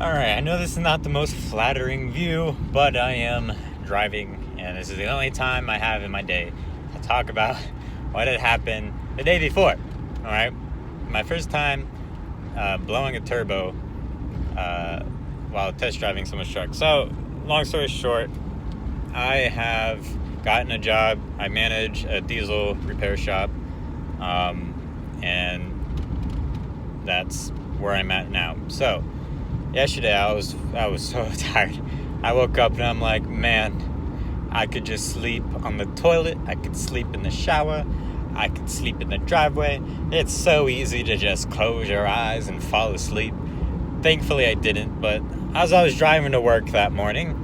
Alright, I know this is not the most flattering view, but I am driving, and this is the only time I have in my day to talk about what had happened the day before. Alright? My first time blowing a turbo while test driving someone's truck. So, long story short, I have gotten a job. I manage a diesel repair shop, and that's where I'm at now. So, yesterday I was so tired. I woke up and I'm like, man, I could just sleep on the toilet. I could sleep in the shower. I could sleep in the driveway. It's so easy to just close your eyes and fall asleep. Thankfully I didn't, but as I was driving to work that morning,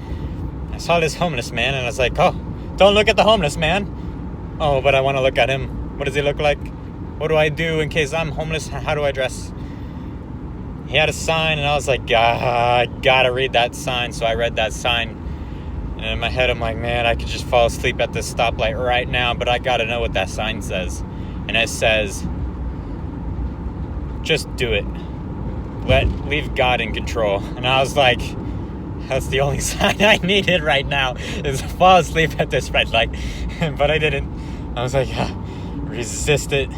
I saw this homeless man and I was like, oh, don't look at the homeless man. Oh, but I want to look at him. What does he look like? What do I do in case I'm homeless? How do I dress? He had a sign, and I was like, I gotta read that sign. So I read that sign, and in my head, I'm like, man, I could just fall asleep at this stoplight right now, but I gotta know what that sign says. And it says, just do it. Leave God in control. And I was like, that's the only sign I needed right now, is to fall asleep at this red light. But I didn't. I was like, resist it.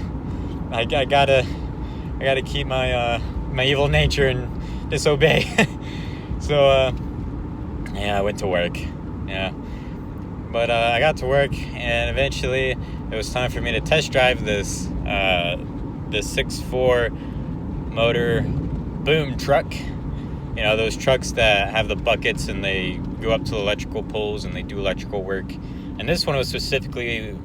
I gotta keep my evil nature and disobey. So, I went to work. Yeah. But I got to work, and eventually it was time for me to test drive this 6.4 motor boom truck. You know, those trucks that have the buckets and they go up to the electrical poles and they do electrical work. And this one was specifically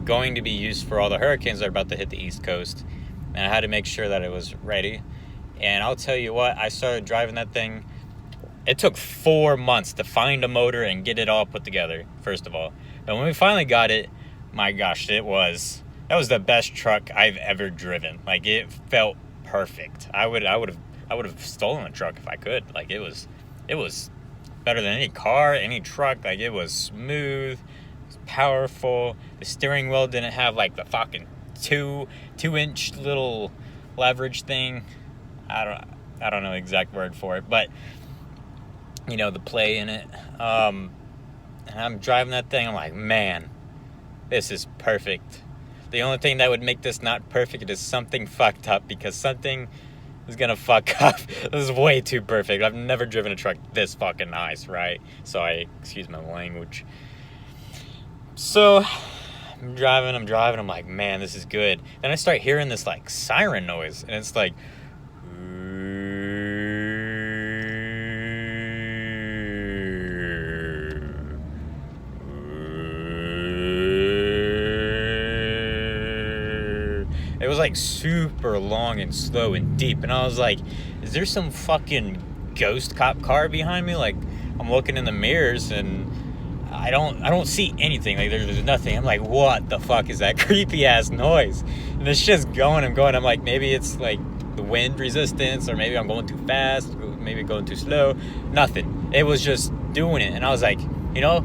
going to be used for all the hurricanes that are about to hit the East Coast. And I had to make sure that it was ready. And I'll tell you what, I started driving that thing. It took 4 months to find a motor and get it all put together, first of all. And when we finally got it, my gosh, that was the best truck I've ever driven. Like, it felt perfect. I would have stolen a truck if I could. Like, it was better than any car, any truck. Like, it was smooth, it was powerful. The steering wheel didn't have like the fucking 2-inch little leverage thing. I don't know the exact word for it, but you know, the play in it. And I'm driving that thing, I'm like, man, this is perfect. The only thing that would make this not perfect is something fucked up, because something is gonna fuck up. This is way too perfect. I've never driven a truck this fucking nice, right? So excuse my language. So I'm driving, I'm like, man, this is good. Then I start hearing this like siren noise, and it's like, it was like super long and slow and deep, and I was like, is there some fucking ghost cop car behind me? Like, I'm looking in the mirrors and I don't see anything. Like, there's nothing. I'm like, what the fuck is that creepy ass noise? And it's just going. I'm like, maybe it's like the wind resistance, or maybe I'm going too fast, maybe going too slow. Nothing. It was just doing it. And I was like, you know,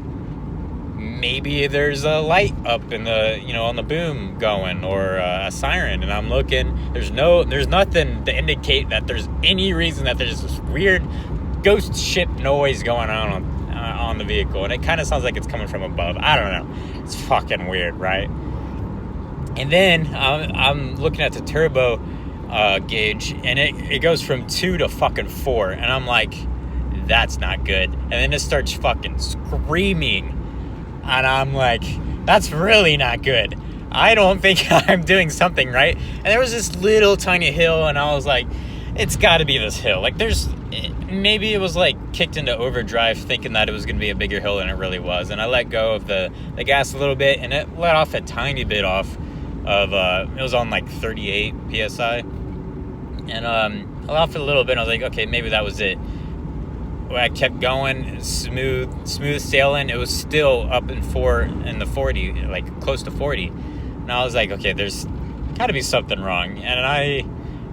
maybe there's a light up in the, you know, on the boom going, or a siren. And I'm looking, there's nothing to indicate that there's any reason that there's this weird ghost ship noise going on the vehicle. And it kind of sounds like it's coming from above. I don't know. It's fucking weird, right? And then I'm looking at the turbo gauge, and it goes from 2 to fucking 4. And I'm like, that's not good. And then it starts fucking screaming. And I'm like, that's really not good. I don't think I'm doing something right. And there was this little tiny hill, and I was like, it's got to be this hill. Like, maybe it was like kicked into overdrive, thinking that it was going to be a bigger hill than it really was. And I let go of the gas a little bit, and it let off a tiny bit off of, it was on like 38 PSI. And I let off a little bit, and I was like, okay, maybe that was it. I kept going, smooth sailing. It was still up in the 40, like close to 40. And I was like, okay, there's got to be something wrong. And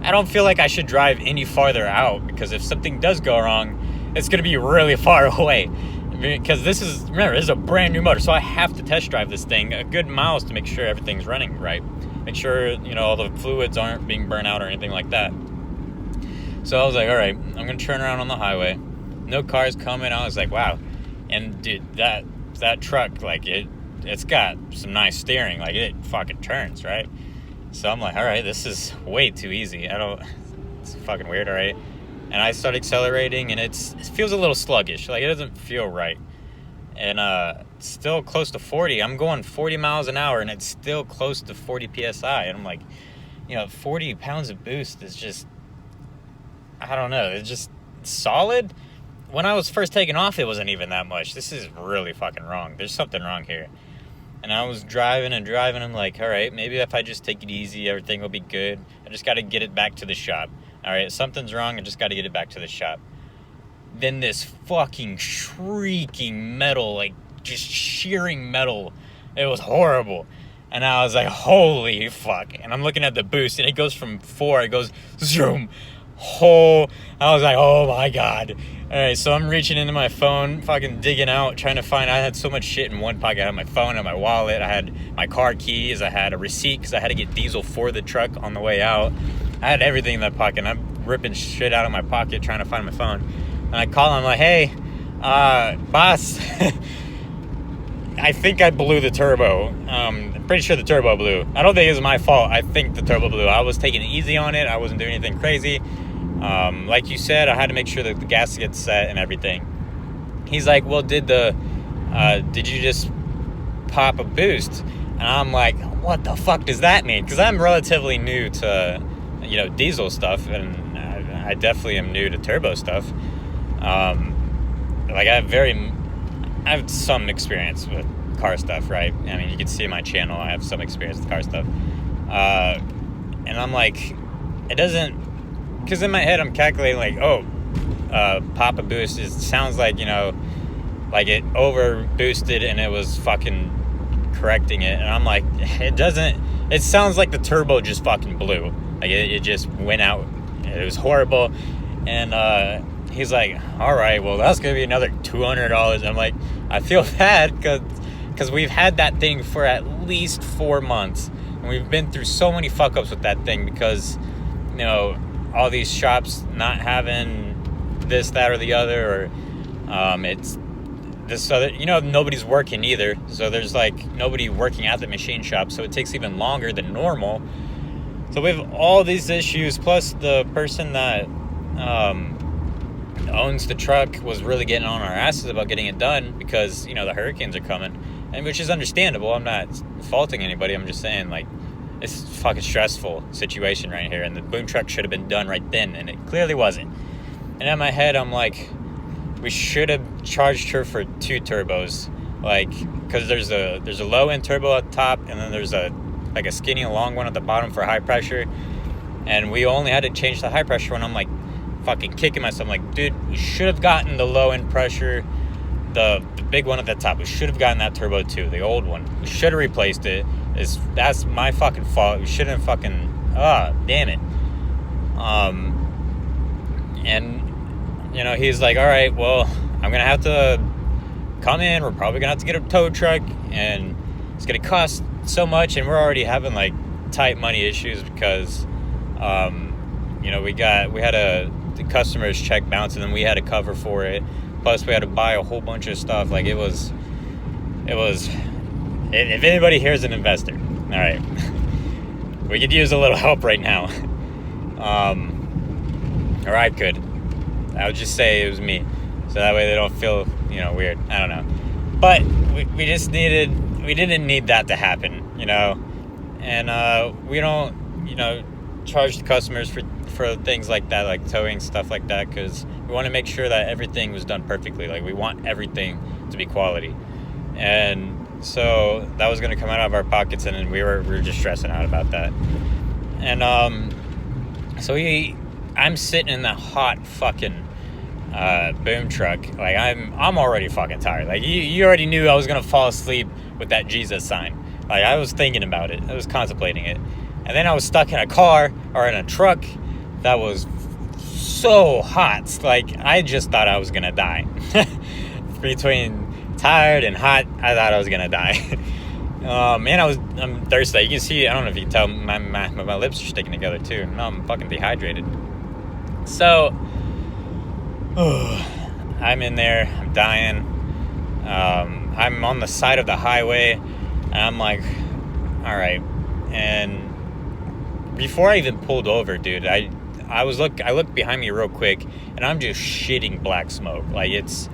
I don't feel like I should drive any farther out, because if something does go wrong, it's going to be really far away. Because this is a brand new motor, so I have to test drive this thing a good miles to make sure everything's running right. Make sure, you know, all the fluids aren't being burnt out or anything like that. So I was like, all right, I'm going to turn around on the highway. No cars coming. I was like, wow. And dude, that truck, like, it's got some nice steering. Like, it fucking turns, right? So I'm like, all right, this is way too easy. It's fucking weird, all right? And I start accelerating, and it feels a little sluggish. Like, it doesn't feel right. And still close to 40. I'm going 40 miles an hour, and it's still close to 40 PSI. And I'm like, 40 pounds of boost is just, I don't know, it's just solid. When I was first taking off, it wasn't even that much. This is really fucking wrong. There's something wrong here. And I was driving. I'm like, all right, maybe if I just take it easy, everything will be good. I just got to get it back to the shop. All right, something's wrong. I just got to get it back to the shop. Then this fucking shrieking metal, like just shearing metal. It was horrible. And I was like, holy fuck. And I'm looking at the boost, and it goes from 4, it goes zoom. I was like, oh my God. All right, so I'm reaching into my phone, fucking digging out, trying to find. I had so much shit in one pocket. I had my phone, I had my wallet, I had my car keys, I had a receipt because I had to get diesel for the truck on the way out. I had everything in that pocket, and I'm ripping shit out of my pocket trying to find my phone. And I call him, I'm like, hey, boss, I think I blew the turbo. I'm pretty sure the turbo blew. I don't think it was my fault. I think the turbo blew. I was taking it easy on it. I wasn't doing anything crazy. Like you said, I had to make sure that the gasket's set and everything. He's like, well, did you just pop a boost? And I'm like, what the fuck does that mean? Because I'm relatively new to, diesel stuff, and I definitely am new to turbo stuff. Like I have some experience with car stuff, right? I mean, you can see my channel. I have some experience with car stuff. And I'm like, it doesn't. Because in my head, I'm calculating like, pop a boost. It sounds like, like it over boosted and it was fucking correcting it. And I'm like, it doesn't. It sounds like the turbo just fucking blew. Like it just went out. It was horrible. And he's like, all right, well, that's going to be another $200. I'm like, I feel bad because we've had that thing for at least 4 months. And we've been through so many fuck ups with that thing because, all these shops not having this, that, or the other, or it's this other, nobody's working either. So there's like nobody working at the machine shop. So it takes even longer than normal. So we have all these issues. Plus the person that owns the truck was really getting on our asses about getting it done because, the hurricanes are coming, and which is understandable. I'm not faulting anybody. I'm just saying, like, it's a fucking stressful situation right here, and the boom truck should have been done right then, and it clearly wasn't. And in my head, I'm like, we should have charged her for 2 turbos, like, because there's a low end turbo at the top, and then there's a skinny long one at the bottom for high pressure, and we only had to change the high pressure one. I'm like, fucking kicking myself. I'm like, dude, we should have gotten the low end pressure, the big one at the top. We should have gotten that turbo too, the old one. We should have replaced it. That's my fucking fault. We shouldn't have fucking, damn it. And he's like, all right, well, I'm gonna have to come in. We're probably gonna have to get a tow truck, and it's gonna cost so much, and we're already having like tight money issues because we had the customer's check bounce, and then we had to cover for it, plus we had to buy a whole bunch of stuff. Like it was if anybody here is an investor, all right, we could use a little help right now. Or I could. I would just say it was me, so that way they don't feel, weird. I don't know. But we didn't need that to happen, and we don't, charge the customers for things like that, like towing, stuff like that, because we want to make sure that everything was done perfectly. Like, we want everything to be quality. And so that was going to come out of our pockets, and then we were just stressing out about that. And so I'm sitting in that hot fucking boom truck. Like, I'm already fucking tired. Like, you already knew I was going to fall asleep with that Jesus sign. Like, I was thinking about it. I was contemplating it. And then I was stuck in a car or in a truck that was so hot. Like, I just thought I was going to die. Between tired and hot, I thought I was going to die. I'm thirsty. You can see, I don't know if you can tell, my lips are sticking together too. No, I'm fucking dehydrated. So, I'm in there, I'm dying. I'm on the side of the highway, and I'm like, all right. And before I even pulled over, dude, I looked behind me real quick, and I'm just shitting black smoke. Like, it's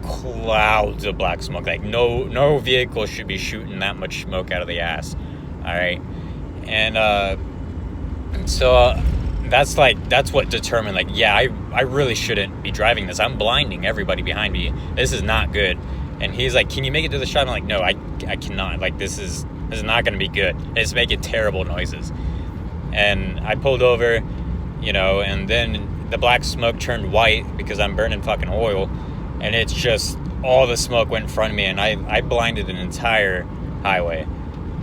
clouds of black smoke. Like, no vehicle should be shooting that much smoke out of the ass. All right. And so that's what determined, like, yeah, I really shouldn't be driving this. I'm blinding everybody behind me. This is not good. And he's like, can you make it to the shop? I'm like, no, I cannot. Like, this is not going to be good. It's making terrible noises. And I pulled over, and then the black smoke turned white because I'm burning fucking oil. And it's just, all the smoke went in front of me, and I blinded an entire highway.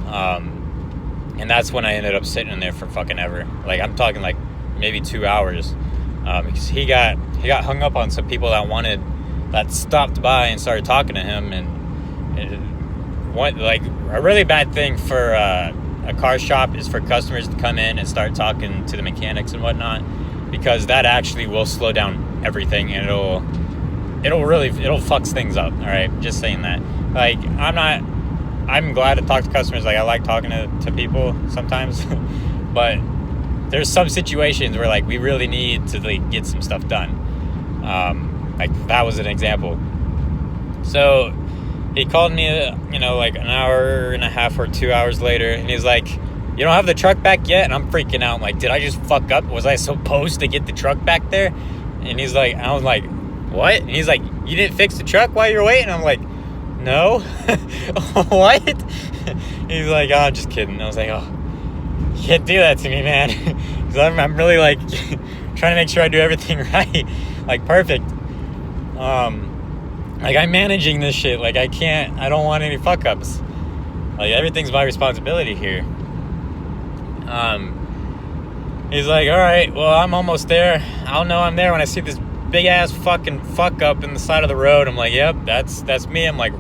And that's when I ended up sitting in there for fucking ever. Like, I'm talking like maybe 2 hours. Because he got hung up on some people that stopped by and started talking to him. And what, like, a really bad thing for a car shop is for customers to come in and start talking to the mechanics and whatnot, because that actually will slow down everything, and it'll fucks things up. All right, just saying that. Like, I'm glad to talk to customers. Like, I like talking to people sometimes, but there's some situations where, like, we really need to, like, get some stuff done. Like, that was an example. So he called me, like an hour and a half or 2 hours later, and he's like, you don't have the truck back yet? And I'm freaking out. I'm like, did I just fuck up? Was I supposed to get the truck back there? And he's like, I was like, what? And he's like, you didn't fix the truck while you're waiting? I'm like, no. What? He's like, oh, I'm just kidding. I was like, oh, you can't do that to me, man. Because I'm really, like, trying to make sure I do everything right, like, perfect. Like, I'm managing this shit. Like, I don't want any fuck ups. Like, everything's my responsibility here. He's like, all right, well, I'm almost there. I'll know I'm there when I see this big ass fucking fuck up in the side of the road. I'm like, yep, that's me. I'm like,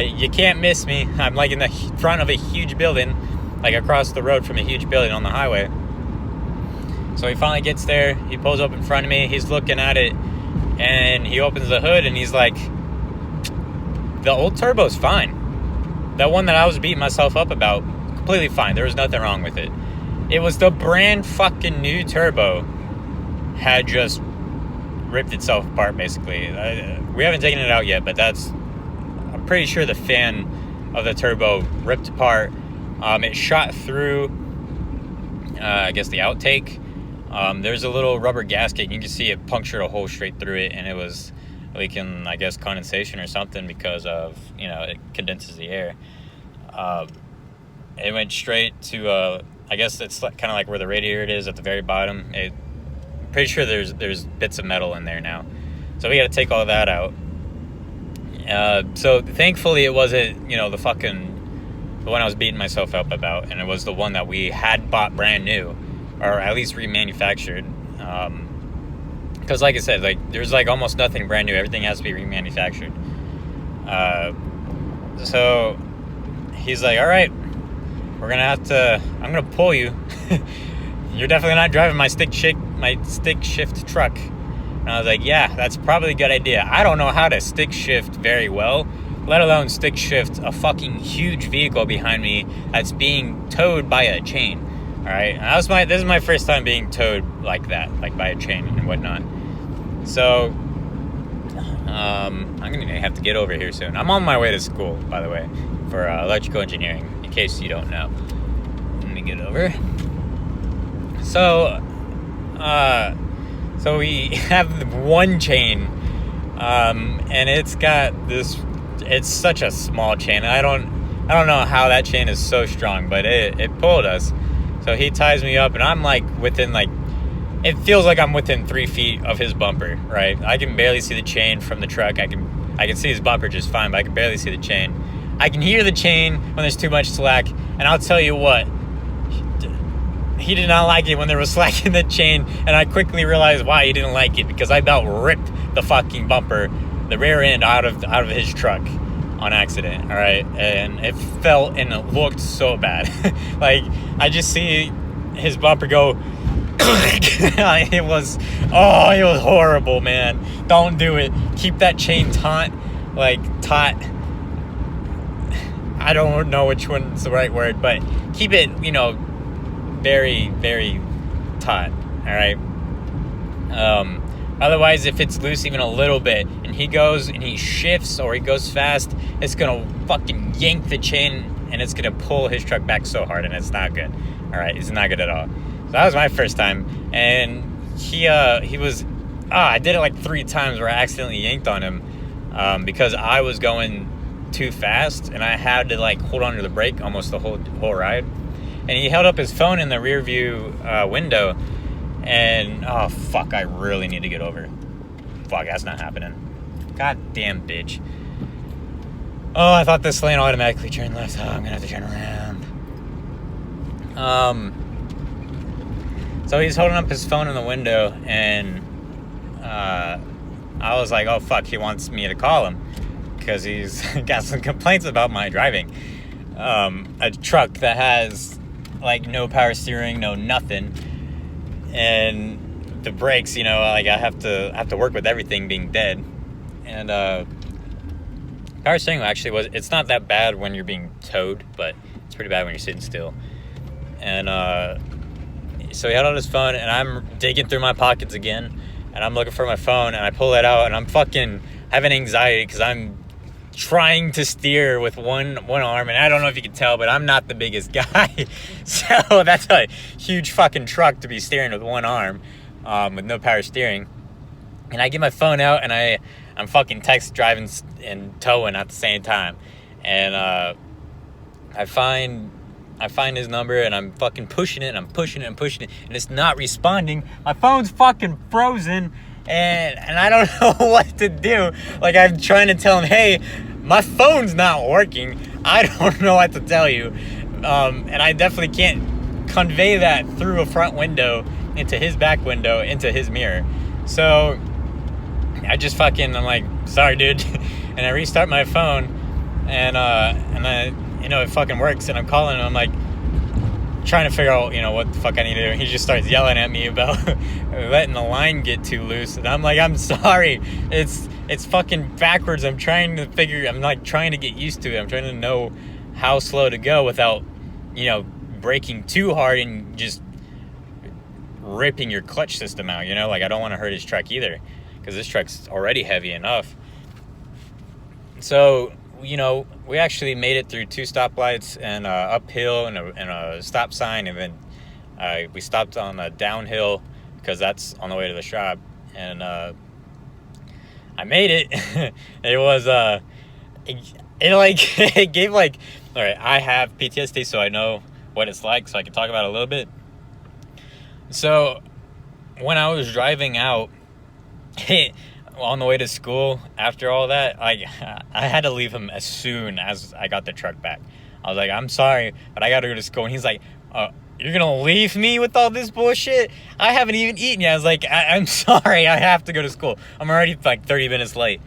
you can't miss me. I'm like in the front of a huge building, like across the road from a huge building on the highway. So he finally gets there. He pulls up in front of me. He's looking at it, and he opens the hood, and he's like, the old turbo's fine. That one that I was beating myself up about, completely fine. There was nothing wrong with it. It was the brand fucking new turbo had just ripped itself apart, basically. We haven't taken it out yet, but I'm pretty sure the fan of the turbo ripped apart. It shot through, I guess, the outtake. There's a little rubber gasket. You can see it punctured a hole straight through it, and it was leaking, I guess, condensation or something, because of, it condenses the air. It went straight to, I guess it's kind of like where the radiator is at the very bottom. Pretty sure there's bits of metal in there now, so we got to take all that out. So thankfully it wasn't, the one I was beating myself up about, and it was the one that we had bought brand new, or at least remanufactured. Because like I said, like, there's like almost nothing brand new. Everything has to be remanufactured. So he's like, all right, I'm gonna pull you. You're definitely not driving my stick shift truck. And I was like, yeah, that's probably a good idea. I don't know how to stick shift very well, let alone stick shift a fucking huge vehicle behind me that's being towed by a chain. All right, and this is my first time being towed like that, like by a chain and whatnot. So I'm gonna have to get over here soon. I'm on my way to school, by the way, for electrical engineering, in case you don't know. Let me get over. So we have one chain, and it's got this. It's such a small chain. I don't know how that chain is so strong, but it pulled us. So he ties me up, and I'm like within, like, it feels like I'm within 3 feet of his bumper, right? I can barely see the chain from the truck. I can see his bumper just fine, but I can barely see the chain. I can hear the chain when there's too much slack, and I'll tell you what, he did not like it when there was slack in the chain, and I quickly realized why he didn't like it, because I about ripped the fucking bumper, the rear end, out of his truck on accident, all right? And it felt and it looked so bad. Like, I just see his bumper go it was horrible, man. Don't do it. Keep that chain taut. I don't know which one's the right word, but keep it, very, very taut. All right. Otherwise, if it's loose even a little bit, and he goes and he shifts or he goes fast, it's gonna fucking yank the chain, and it's gonna pull his truck back so hard, and it's not good. All right, it's not good at all. So that was my first time, and he was, I did it like 3 times where I accidentally yanked on him, because I was going too fast, and I had to like hold on to the brake almost the whole ride, and he held up his phone in the rear view window, and oh fuck, I really need to get over. Fuck, that's not happening. Goddamn bitch. Oh, I thought this lane automatically turned left. Oh, I'm gonna have to turn around. So he's holding up his phone in the window, and I was like, oh fuck, he wants me to call him because he's got some complaints about my driving. A truck that has like no power steering, no nothing, and the brakes, like I have to work with everything being dead. And power steering actually it's not that bad when you're being towed, but it's pretty bad when you're sitting still. And so he had on his phone, and I'm digging through my pockets again, and I'm looking for my phone, and I pull it out, and I'm fucking having anxiety because I'm trying to steer with one arm, and I don't know if you can tell, but I'm not the biggest guy, so that's a huge fucking truck to be steering with one arm, with no power steering. And I get my phone out, and I'm fucking text driving and towing at the same time, and I find his number, and I'm fucking pushing it, and I'm pushing it and pushing it, and it's not responding. My phone's fucking frozen, and I don't know what to do. Like, I'm trying to tell him, hey, my phone's not working. I don't know what to tell you. And I definitely can't convey that through a front window into his back window into his mirror. So I just I'm like, sorry, dude. And I restart my phone, and I, it fucking works, and I'm calling him. I'm like, trying to figure out, what the fuck I need to do. He just starts yelling at me about letting the line get too loose. And I'm like, I'm sorry. It's fucking backwards. I'm trying to get used to it. I'm trying to know how slow to go without, braking too hard and just ripping your clutch system out, Like, I don't want to hurt his truck either, because this truck's already heavy enough. So, we actually made it through 2 stoplights and uphill and a stop sign, and then we stopped on a downhill because that's on the way to the shop, and I made it. It was it gave all right, I have PTSD, so I know what it's like, so I can talk about it a little bit. So when I was driving out on the way to school, after all that, I had to leave him as soon as I got the truck back. I was like, I'm sorry, but I gotta go to school. And he's like, you're gonna leave me with all this bullshit? I haven't even eaten yet. I was like, I'm sorry, I have to go to school. I'm already 30 minutes late.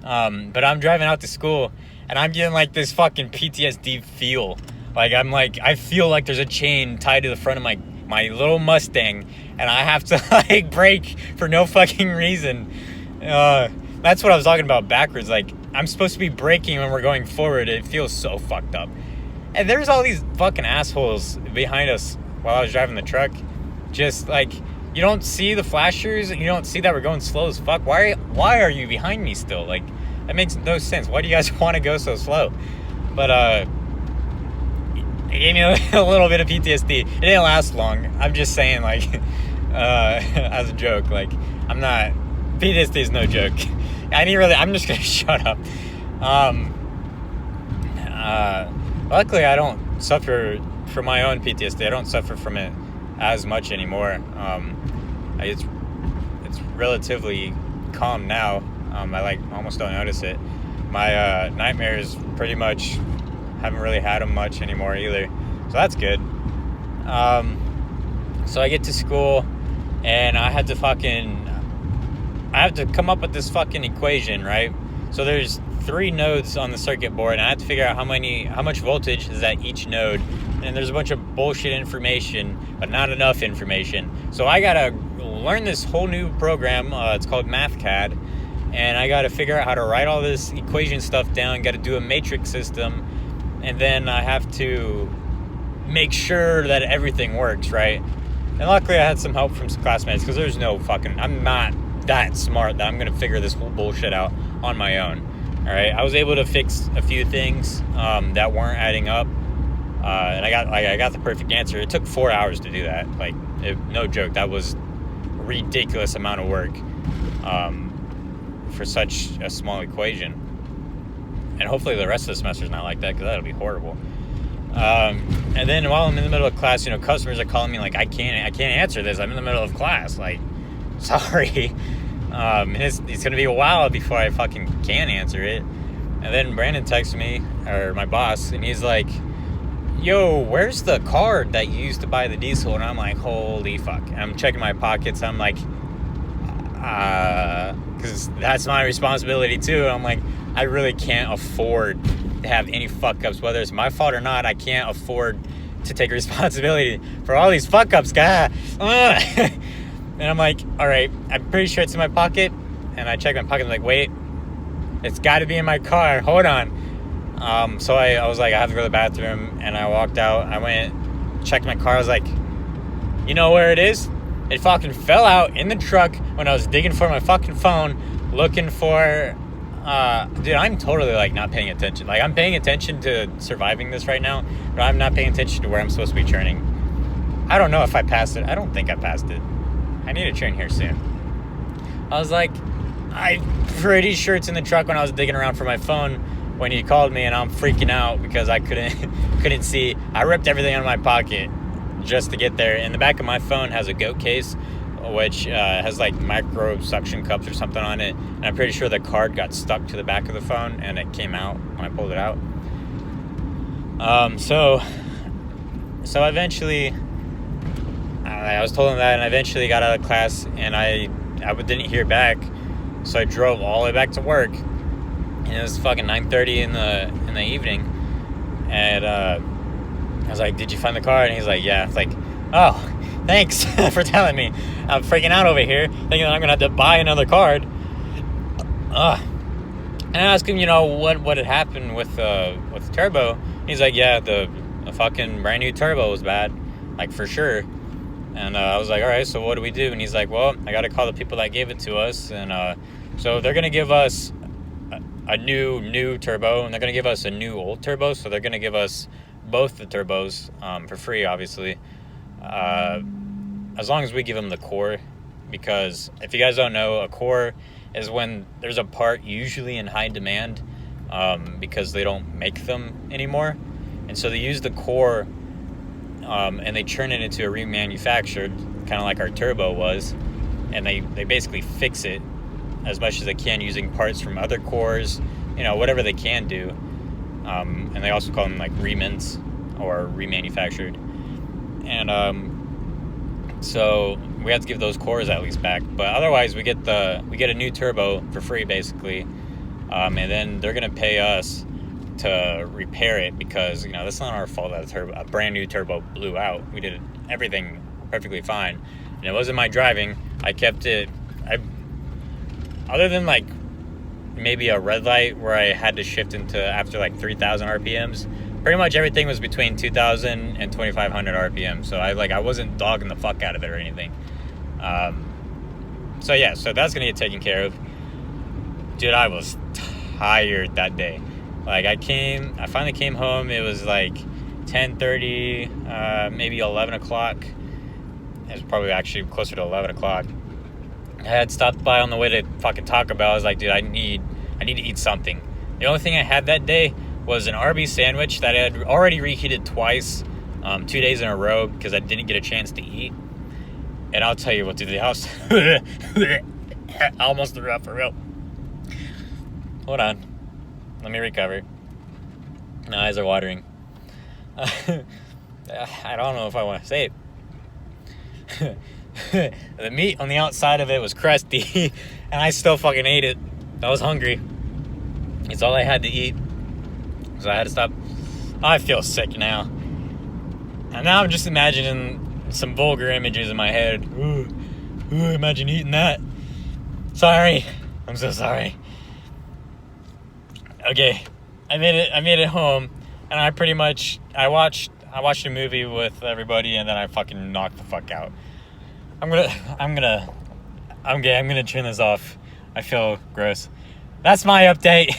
But I'm driving out to school, and I'm getting this fucking PTSD feel. I feel like there's a chain tied to the front of my little Mustang, and I have to brake for no fucking reason. That's what I was talking about backwards. I'm supposed to be braking when we're going forward. It feels so fucked up. And there's all these fucking assholes behind us while I was driving the truck. Just you don't see the flashers, and you don't see that we're going slow as fuck. Why are you behind me still? That makes no sense. Why do you guys want to go so slow? But it gave me a little bit of PTSD. It didn't last long. I'm just saying, as a joke. I'm not. PTSD is no joke. I'm just gonna shut up. Luckily, I don't suffer from my own PTSD. I don't suffer from it as much anymore. It's relatively calm now. I almost don't notice it. My nightmares pretty much haven't really had them much anymore either, so that's good. So I get to school, and I have to come up with this fucking equation, right? So there's 3 nodes on the circuit board, and I have to figure out how much voltage is at each node and there's a bunch of bullshit information, but not enough information. So I gotta learn this whole new program. It's called MathCAD, and I gotta figure out how to write all this equation stuff down. Gotta do a matrix system, and then I have to make sure that everything works, right? And luckily I had some help from some classmates, because there's no fucking, I'm not that smart that I'm gonna figure this whole bullshit out on my own. All right, I was able to fix a few things that weren't adding up, and I got the perfect answer. It took 4 hours to do that. Like, no joke, that was a ridiculous amount of work for such a small equation. And hopefully the rest of the semester's not like that, because that'll be horrible. And then while I'm in the middle of class, customers are calling me like, I can't answer this. I'm in the middle of class. Like, sorry. It's going to be a while before I fucking can answer it. And then Brandon texts me, or my boss, and he's like, yo, where's the card that you used to buy the diesel? And I'm like, holy fuck. And I'm checking my pockets. I'm like, because that's my responsibility too. I'm like, I really can't afford to have any fuck ups, whether it's my fault or not. I can't afford to take responsibility for all these fuck ups, guy. And I'm like, all right, I'm pretty sure it's in my pocket. And I check my pocket. I'm like, wait, it's got to be in my car. Hold on. So I was like, I have to go to the bathroom. And I walked out. I went, checked my car. I was like, you know where it is? It fucking fell out in the truck when I was digging for my fucking phone, looking for... dude, I'm totally, like, not paying attention. Like, I'm paying attention to surviving this right now, but I'm not paying attention to where I'm supposed to be turning. I don't know if I passed it. I don't think I passed it. I need to turn here soon. I was like, I'm pretty sure it's in the truck when I was digging around for my phone when he called me, and I'm freaking out because I couldn't see. I ripped everything out of my pocket just to get there. And the back of my phone has a goat case, which has like micro suction cups or something on it, and I'm pretty sure the card got stuck to the back of the phone and it came out when I pulled it out. So eventually I was told him that, and I eventually got out of class, and I didn't hear back, so I drove all the way back to work, and it was fucking 9:30 in the evening, and I was like, did you find the card? And he's like, yeah. It's like, oh, thanks for telling me. I'm freaking out over here, thinking that I'm gonna have to buy another card. And I asked him, what had happened with the turbo. He's like, yeah, the fucking brand new turbo was bad, like, for sure. And I was like, all right, so what do we do? And he's like, well, I got to call the people that gave it to us, and so they're gonna give us a new turbo, and they're gonna give us a new old turbo. So they're gonna give us both the turbos for free, obviously, as long as we give them the core. Because if you guys don't know, a core is when there's a part usually in high demand, because they don't make them anymore, and so they use the core, and they turn it into a remanufactured, kind of like our turbo was, and they basically fix it as much as they can using parts from other cores, whatever they can do. And they also call them like remints or remanufactured. And so we have to give those cores at least back, but otherwise we get a new turbo for free, basically. And then they're gonna pay us to repair it, because that's not our fault that a brand new turbo blew out. We did everything perfectly fine, and it wasn't my driving. I kept it. Other than like maybe a red light where I had to shift into after like 3,000 RPMs, pretty much everything was between 2,000 and 2,500 RPM. So I wasn't dogging the fuck out of it or anything. So that's gonna get taken care of. Dude, I was tired that day. Like, I finally came home. It was like 10:30, maybe 11 o'clock. It was probably actually closer to 11 o'clock. I had stopped by on the way to fucking Taco Bell. I was like, dude, I need to eat something. The only thing I had that day was an Arby's sandwich that I had already reheated twice, 2 days in a row, because I didn't get a chance to eat. And I'll tell you what, dude, the house... I almost threw up for real. Hold on. Let me recover. My eyes are watering. I don't know if I want to say it. The meat on the outside of it was crusty, and I still fucking ate it. I was hungry. It's all I had to eat, so I had to stop. I feel sick now. And now I'm just imagining some vulgar images in my head. Ooh, imagine eating that. Sorry. I'm so sorry. Okay. I made it home, and I watched a movie with everybody, and then I fucking knocked the fuck out. I'm gonna turn this off. I feel gross. That's my update.